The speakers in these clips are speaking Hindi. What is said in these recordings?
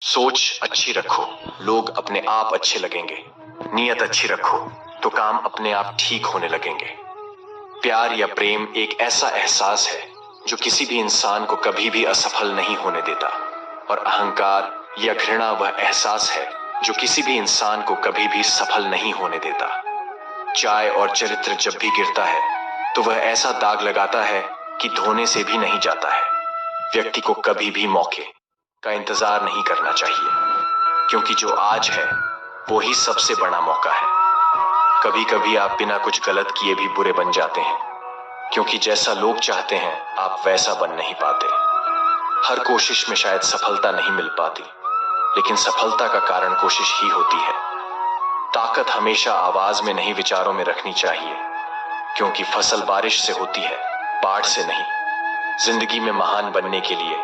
सोच अच्छी रखो, लोग अपने आप अच्छे लगेंगे। नीयत अच्छी रखो तो काम अपने आप ठीक होने लगेंगे। प्यार या प्रेम एक ऐसा एहसास है जो किसी भी इंसान को कभी भी असफल नहीं होने देता, और अहंकार या घृणा वह एहसास है जो किसी भी इंसान को कभी भी सफल नहीं होने देता। चाय और चरित्र जब भी गिरता है तो वह ऐसा दाग लगाता है कि धोने से भी नहीं जाता है। व्यक्ति को कभी भी मौके का इंतजार नहीं करना चाहिए, क्योंकि जो आज है वो ही सबसे बड़ा मौका है। कभी कभी आप बिना कुछ गलत किए भी बुरे बन जाते हैं, क्योंकि जैसा लोग चाहते हैं आप वैसा बन नहीं पाते। हर कोशिश में शायद सफलता नहीं मिल पाती, लेकिन सफलता का कारण कोशिश ही होती है। ताकत हमेशा आवाज में नहीं विचारों में रखनी चाहिए, क्योंकि फसल बारिश से होती है, बाढ़ से नहीं। जिंदगी में महान बनने के लिए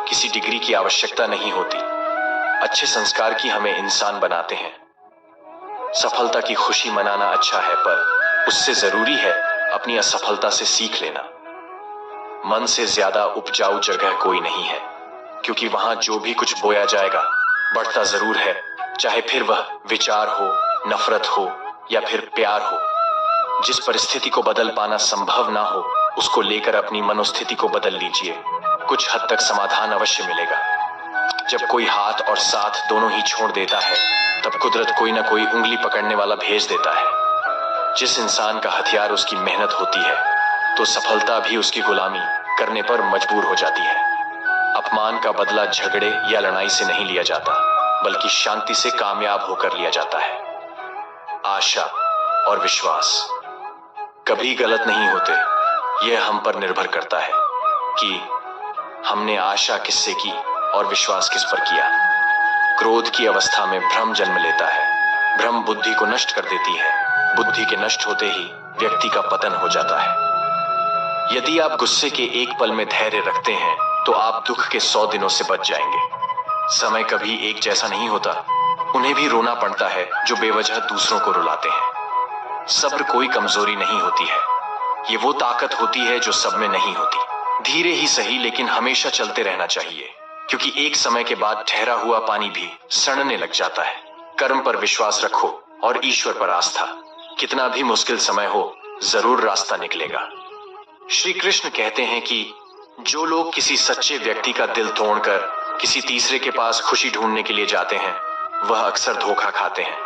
किसी डिग्री की आवश्यकता नहीं होती, अच्छे संस्कार की हमें इंसान बनाते हैं। सफलता की खुशी मनाना अच्छा है, पर उससे जरूरी है अपनी असफलता से सीख लेना। मन से ज्यादा उपजाऊ जगह कोई नहीं है, क्योंकि वहां जो भी कुछ बोया जाएगा बढ़ता जरूर है, चाहे फिर वह विचार हो, नफरत हो या फिर प्यार हो। जिस परिस्थिति को बदल पाना संभव ना हो, उसको लेकर अपनी मनोस्थिति को बदल लीजिए, कुछ हद तक समाधान अवश्य मिलेगा। जब कोई हाथ और साथ दोनों ही छोड़ देता है, तब कुदरत कोई ना कोई उंगली पकड़ने वाला भेज देता है। जिस इंसान का हथियार उसकी मेहनत होती है, तो सफलता भी उसकी गुलामी करने पर मजबूर हो जाती है। अपमान का बदला झगड़े या लड़ाई से नहीं लिया जाता, बल्कि शांति से कामयाब होकर लिया जाता है। आशा और विश्वास कभी गलत नहीं होते, यह हम पर निर्भर करता है कि हमने आशा किससे की और विश्वास किस पर किया। क्रोध की अवस्था में भ्रम जन्म लेता है, भ्रम बुद्धि को नष्ट कर देती है, बुद्धि के नष्ट होते ही व्यक्ति का पतन हो जाता है। यदि आप गुस्से के एक पल में धैर्य रखते हैं तो आप दुख के 100 दिनों से बच जाएंगे। समय कभी एक जैसा नहीं होता, उन्हें भी रोना पड़ता है जो बेवजह दूसरों को रुलाते हैं। सब्र कोई कमजोरी नहीं होती है, ये वो ताकत होती है जो सब में नहीं होती। धीरे ही सही, लेकिन हमेशा चलते रहना चाहिए, क्योंकि एक समय के बाद ठहरा हुआ पानी भी सड़ने लग जाता है। कर्म पर विश्वास रखो और ईश्वर पर आस्था। कितना भी मुश्किल समय हो, जरूर रास्ता निकलेगा। श्री कृष्ण कहते हैं कि जो लोग किसी सच्चे व्यक्ति का दिल तोड़कर किसी तीसरे के पास खुशी ढूंढने के लिए जाते हैं, वह अक्सर धोखा खाते हैं।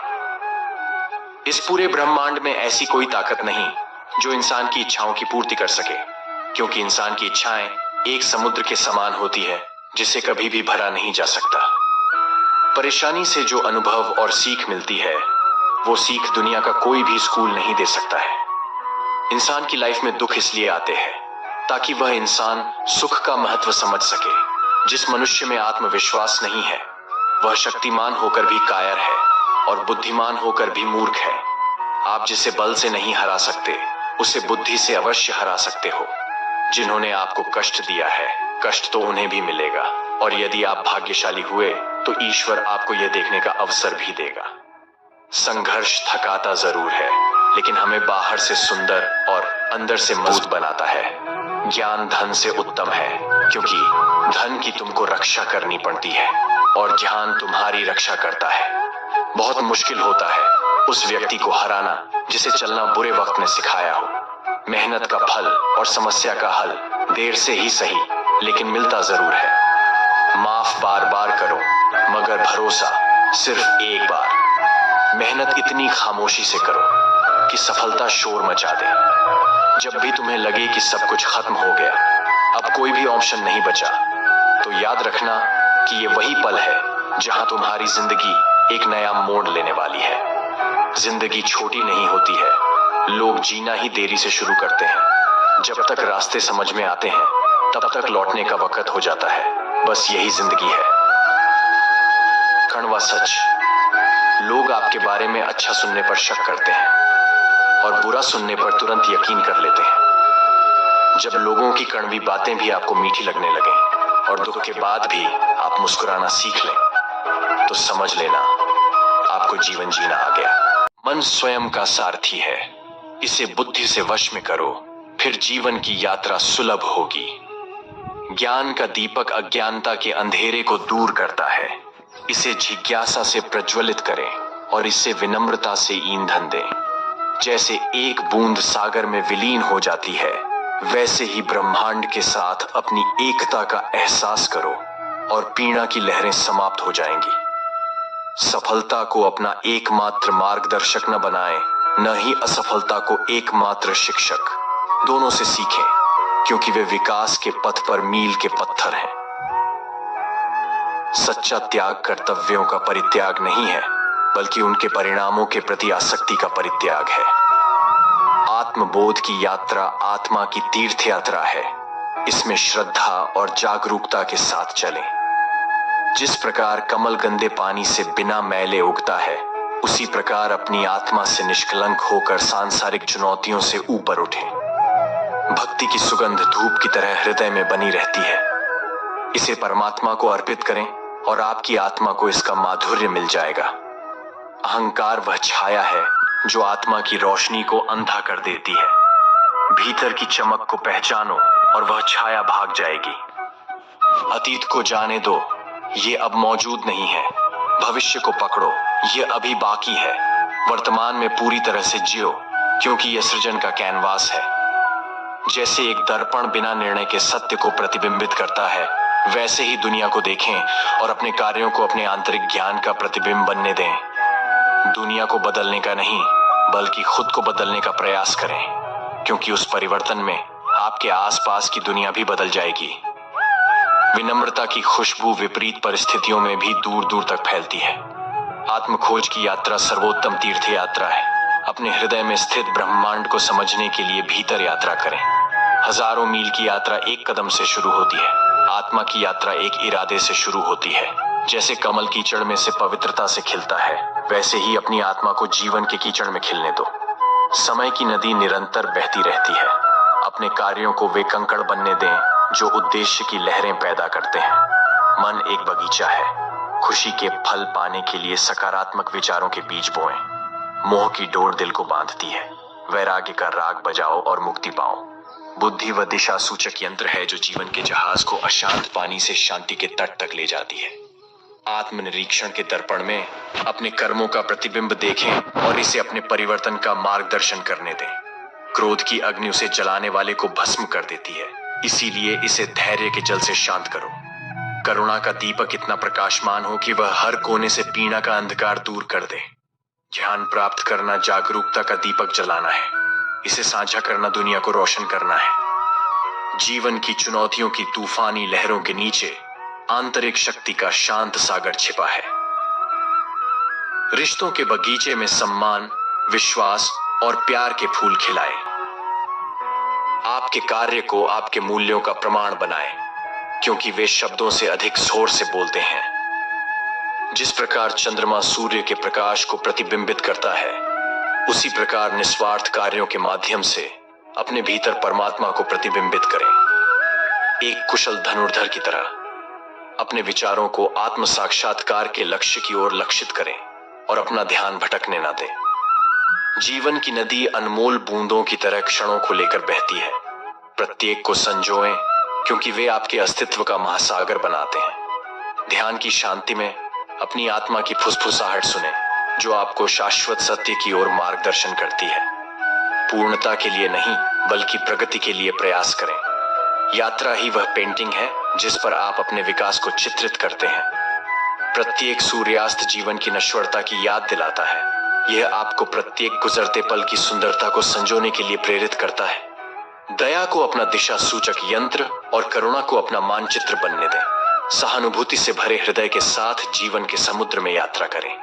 इस पूरे ब्रह्मांड में ऐसी कोई ताकत नहीं जो इंसान की इच्छाओं की पूर्ति कर सके, क्योंकि इंसान की इच्छाएं एक समुद्र के समान होती है जिसे कभी भी भरा नहीं जा सकता। परेशानी से जो अनुभव और सीख मिलती है, वो सीख दुनिया का कोई भी स्कूल नहीं दे सकता है। इंसान की लाइफ में दुख इसलिए आते हैं ताकि वह इंसान सुख का महत्व समझ सके। जिस मनुष्य में आत्मविश्वास नहीं है, वह शक्तिमान होकर भी कायर है और बुद्धिमान होकर भी मूर्ख है। आप जिसे बल से नहीं हरा सकते, उसे बुद्धि से अवश्य हरा सकते हो। जिन्होंने आपको कष्ट दिया है, कष्ट तो उन्हें भी मिलेगा, और यदि आप भाग्यशाली हुए तो ईश्वर आपको यह देखने का अवसर भी देगा। संघर्ष थकाता जरूर है, लेकिन हमें बाहर से सुंदर और अंदर से मजबूत बनाता है। ज्ञान धन से उत्तम है, क्योंकि धन की तुमको रक्षा करनी पड़ती है और ज्ञान तुम्हारी रक्षा करता है। बहुत मुश्किल होता है उस व्यक्ति को हराना जिसे चलना बुरे वक्त में सिखाया हो। मेहनत का फल और समस्या का हल देर से ही सही, लेकिन मिलता जरूर है। माफ बार बार करो, मगर भरोसा सिर्फ एक बार। मेहनत इतनी खामोशी से करो कि सफलता शोर मचा दे। जब भी तुम्हें लगे कि सब कुछ खत्म हो गया, अब कोई भी ऑप्शन नहीं बचा, तो याद रखना कि ये वही पल है जहां तुम्हारी जिंदगी एक नया मोड़ लेने वाली है। जिंदगी छोटी नहीं होती है, लोग जीना ही देरी से शुरू करते हैं। जब तक रास्ते समझ में आते हैं, तब तक लौटने का वक्त हो जाता है। बस यही जिंदगी है। कड़वा सच, लोग आपके बारे में अच्छा सुनने पर शक करते हैं और बुरा सुनने पर तुरंत यकीन कर लेते हैं। जब लोगों की कड़वी बातें भी आपको मीठी लगने लगें और दुख के बाद भी आप मुस्कुराना सीख लें, तो समझ लेना आपको जीवन जीना आ गया। मन स्वयं का सारथी है, इसे बुद्धि से वश में करो, फिर जीवन की यात्रा सुलभ होगी। ज्ञान का दीपक अज्ञानता के अंधेरे को दूर करता है। इसे जिज्ञासा से प्रज्वलित करें और इसे विनम्रता से ईंधन दें। जैसे एक बूंद सागर में विलीन हो जाती है, वैसे ही ब्रह्मांड के साथ अपनी एकता का एहसास करो और पीड़ा की लहरें समाप्त हो जाएंगी। सफलता को अपना एकमात्र मार्गदर्शक न बनाएं, न ही असफलता को एकमात्र शिक्षक। दोनों से सीखें, क्योंकि वे विकास के पथ पर मील के पत्थर हैं। सच्चा त्याग कर्तव्यों का परित्याग नहीं है, बल्कि उनके परिणामों के प्रति आसक्ति का परित्याग है। आत्मबोध की यात्रा आत्मा की तीर्थ यात्रा है। इसमें श्रद्धा और जागरूकता के साथ चलें। जिस प्रकार कमल गंदे पानी से बिना मैले उगता है, उसी प्रकार अपनी आत्मा से निष्कलंक होकर सांसारिक चुनौतियों से ऊपर उठें। भक्ति की सुगंध धूप की तरह हृदय में बनी रहती है। इसे परमात्मा को अर्पित करें और आपकी आत्मा को इसका माधुर्य मिल जाएगा। अहंकार वह छाया है जो आत्मा की रोशनी को अंधा कर देती है। भीतर की चमक को पहचानो और वह छाया भाग जाएगी। अतीत को जाने दो, ये अब मौजूद नहीं है। भविष्य को पकड़ो, ये अभी बाकी है। वर्तमान में पूरी तरह से जियो, क्योंकि यह सृजन का कैनवास है। जैसे एक दर्पण बिना निर्णय के सत्य को प्रतिबिंबित करता है, वैसे ही दुनिया को देखें और अपने कार्यों को अपने आंतरिक ज्ञान का प्रतिबिंब बनने दें। दुनिया को बदलने का नहीं, बल्कि खुद को बदलने का प्रयास करें, क्योंकि उस परिवर्तन में आपके आसपास की दुनिया भी बदल जाएगी। विनम्रता की खुशबू विपरीत परिस्थितियों में भी दूर दूर तक फैलती है। आत्मखोज की यात्रा सर्वोत्तम तीर्थ यात्रा है। अपने हृदय में स्थित ब्रह्मांड को समझने के लिए भीतर यात्रा करें। हजारों मील की यात्रा एक कदम से शुरू होती है। आत्मा की यात्रा एक इरादे से शुरू होती है। जैसे कमल कीचड़ में से पवित्रता से खिलता है, वैसे ही अपनी आत्मा को जीवन के कीचड़ में खिलने दो। समय की नदी निरंतर बहती रहती है। अपने कार्यों को वे कंकड़ बनने दें जो उद्देश्य की लहरें पैदा करते हैं। मन एक बगीचा है। खुशी के फल पाने के लिए सकारात्मक विचारों के बीज बोएं। मोह की डोर दिल को बांधती है। वैराग्य का राग बजाओ और मुक्ति पाओ। बुद्धि व दिशा सूचक यंत्र है जो जीवन के जहाज को अशांत पानी से शांति के तट तक ले जाती है। आत्मनिरीक्षण के दर्पण में अपने कर्मों का प्रतिबिंब देखें और इसे अपने परिवर्तन का मार्गदर्शन करने दें। क्रोध की अग्नि उसे जलाने वाले को भस्म कर देती है, इसीलिए इसे धैर्य के जल से शांत करो। करुणा का दीपक इतना प्रकाशमान हो कि वह हर कोने से पीड़ा का अंधकार दूर कर दे। ज्ञान प्राप्त करना जागरूकता का दीपक जलाना है। इसे साझा करना दुनिया को रोशन करना है। जीवन की चुनौतियों की तूफानी लहरों के नीचे आंतरिक शक्ति का शांत सागर छिपा है। रिश्तों के बगीचे में सम्मान, विश्वास और प्यार के फूल खिलाए। आपके कार्य को आपके मूल्यों का प्रमाण बनाएं, क्योंकि वे शब्दों से अधिक जोर से बोलते हैं। जिस प्रकार चंद्रमा सूर्य के प्रकाश को प्रतिबिंबित करता है, उसी प्रकार निस्वार्थ कार्यों के माध्यम से अपने भीतर परमात्मा को प्रतिबिंबित करें। एक कुशल धनुर्धर की तरह अपने विचारों को आत्म साक्षात्कार के लक्ष्य की ओर लक्षित करें और अपना ध्यान भटकने न दें। जीवन की नदी अनमोल बूंदों की तरह क्षणों को लेकर बहती है। प्रत्येक को संजोएं, क्योंकि वे आपके अस्तित्व का महासागर बनाते हैं। ध्यान की शांति में अपनी आत्मा की फुसफुसाहट सुने, जो आपको शाश्वत सत्य की ओर मार्गदर्शन करती है। पूर्णता के लिए नहीं, बल्कि प्रगति के लिए प्रयास करें। यात्रा ही वह पेंटिंग है जिस पर आप अपने विकास को चित्रित करते हैं। प्रत्येक सूर्यास्त जीवन की नश्वरता की याद दिलाता है। यह आपको प्रत्येक गुजरते पल की सुंदरता को संजोने के लिए प्रेरित करता है। दया को अपना दिशा सूचक यंत्र और करुणा को अपना मानचित्र बनने दें। सहानुभूति से भरे हृदय के साथ जीवन के समुद्र में यात्रा करें।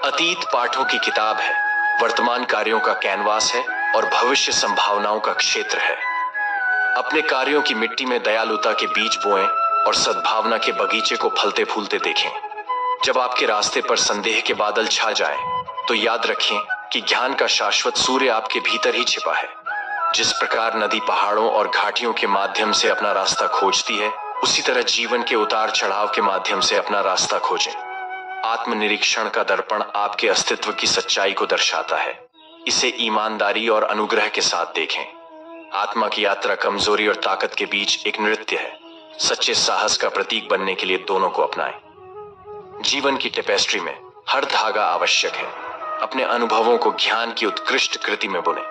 अतीत पाठों की किताब है, वर्तमान कार्यों का कैनवास है और भविष्य संभावनाओं का क्षेत्र है। अपने कार्यों की मिट्टी में दयालुता के बीज बोएं और सद्भावना के बगीचे को फलते फूलते देखें। जब आपके रास्ते पर संदेह के बादल छा जाएं, तो याद रखें कि ज्ञान का शाश्वत सूर्य आपके भीतर ही छिपा है। जिस प्रकार नदी पहाड़ों और घाटियों के माध्यम से अपना रास्ता खोजती है, उसी तरह जीवन के उतार चढ़ाव के माध्यम से अपना रास्ता खोजें। आत्मनिरीक्षण का दर्पण आपके अस्तित्व की सच्चाई को दर्शाता है। इसे ईमानदारी और अनुग्रह के साथ देखें। आत्मा की यात्रा कमजोरी और ताकत के बीच एक नृत्य है। सच्चे साहस का प्रतीक बनने के लिए दोनों को अपनाएं। जीवन की टेपेस्ट्री में हर धागा आवश्यक है। अपने अनुभवों को ज्ञान की उत्कृष्ट कृति में बुने।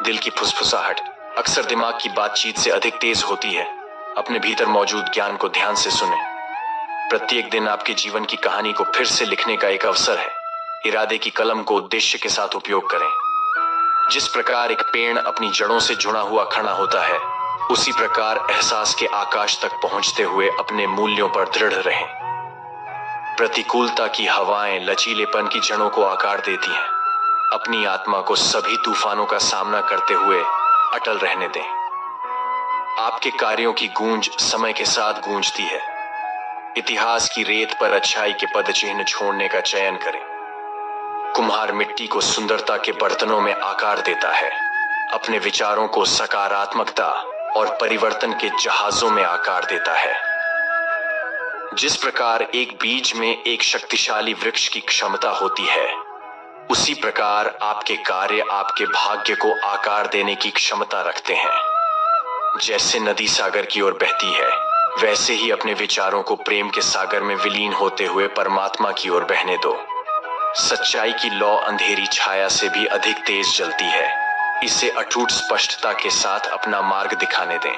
दिल की फुसफुसाहट अक्सर दिमाग की बातचीत से अधिक तेज होती है। अपने भीतर मौजूद ज्ञान को ध्यान से सुने। प्रत्येक दिन आपके जीवन की कहानी को फिर से लिखने का एक अवसर है। इरादे की कलम को उद्देश्य के साथ उपयोग करें। जिस प्रकार एक पेड़ अपनी जड़ों से जुड़ा हुआ खड़ा होता है, उसी प्रकार एहसास के आकाश तक पहुंचते हुए अपने मूल्यों पर दृढ़ रहें। प्रतिकूलता की हवाएं लचीलेपन की जड़ों को आकार देती हैं। अपनी आत्मा को सभी तूफानों का सामना करते हुए अटल रहने दें। आपके कार्यों की गूंज समय के साथ गूंजती है। इतिहास की रेत पर अच्छाई के पद चिन्ह छोड़ने का चयन करें। कुम्हार मिट्टी को सुंदरता के बर्तनों में आकार देता है। अपने विचारों को सकारात्मकता और परिवर्तन के जहाजों में आकार देता है। जिस प्रकार एक बीज में एक शक्तिशाली वृक्ष की क्षमता होती है, उसी प्रकार आपके कार्य आपके भाग्य को आकार देने की क्षमता रखते हैं। जैसे नदी सागर की ओर बहती है, वैसे ही अपने विचारों को प्रेम के सागर में विलीन होते हुए परमात्मा की ओर बहने दो। सच्चाई की लौ अंधेरी छाया से भी अधिक तेज जलती है। इसे अटूट स्पष्टता के साथ अपना मार्ग दिखाने दें।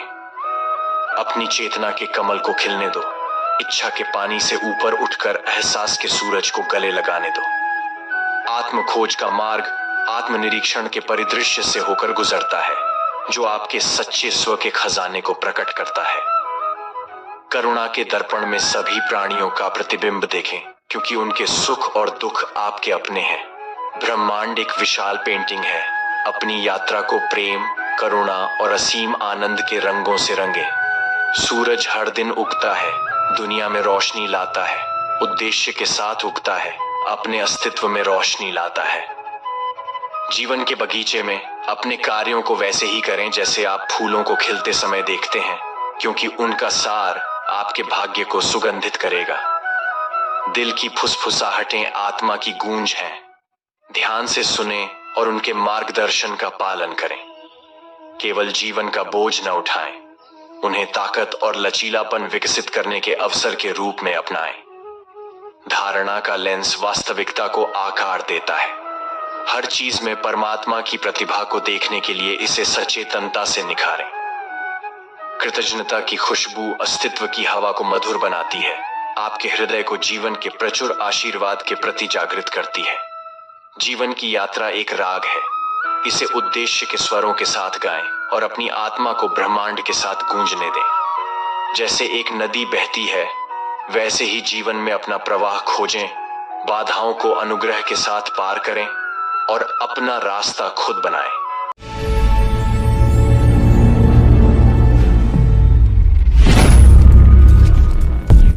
अपनी चेतना के कमल को खिलने दो। इच्छा के पानी से ऊपर उठकर एहसास के सूरज को गले लगाने दो। आत्म खोज का मार्ग आत्मनिरीक्षण के परिदृश्य से होकर गुजरता है, जो आपके सच्चे स्व के खजाने को प्रकट करता है। करुणा के दर्पण में सभी प्राणियों का प्रतिबिंब देखें, क्योंकि उनके सुख और दुख आपके अपने हैं। ब्रह्मांड एक विशाल पेंटिंग है। अपनी यात्रा को प्रेम, करुणा और असीम आनंद के रंगों से रंगे। सूरज हर दिन उगता है, दुनिया में रोशनी लाता है, उद्देश्य के साथ उगता है, अपने अस्तित्व में रोशनी लाता है। जीवन के बगीचे में अपने कार्यों को वैसे ही करें जैसे आप फूलों को खिलते समय देखते हैं, क्योंकि उनका सार आपके भाग्य को सुगंधित करेगा। दिल की फुसफुसाहटें आत्मा की गूंज हैं। ध्यान से सुने और उनके मार्गदर्शन का पालन करें। केवल जीवन का बोझ न उठाएं, उन्हें ताकत और लचीलापन विकसित करने के अवसर के रूप में अपनाएं। धारणा का लेंस वास्तविकता को आकार देता है। हर चीज में परमात्मा की प्रतिभा को देखने के लिए इसे सचेतनता से निखारें। कृतज्ञता की खुशबू अस्तित्व की हवा को मधुर बनाती है। आपके हृदय को जीवन के प्रचुर आशीर्वाद के प्रति जागृत करती है। जीवन की यात्रा एक राग है। इसे उद्देश्य के स्वरों के साथ गाएं और अपनी आत्मा को ब्रह्मांड के साथ गूंजने दें। जैसे एक नदी बहती है, वैसे ही जीवन में अपना प्रवाह खोजें। बाधाओं को अनुग्रह के साथ पार करें और अपना रास्ता खुद बनाएं।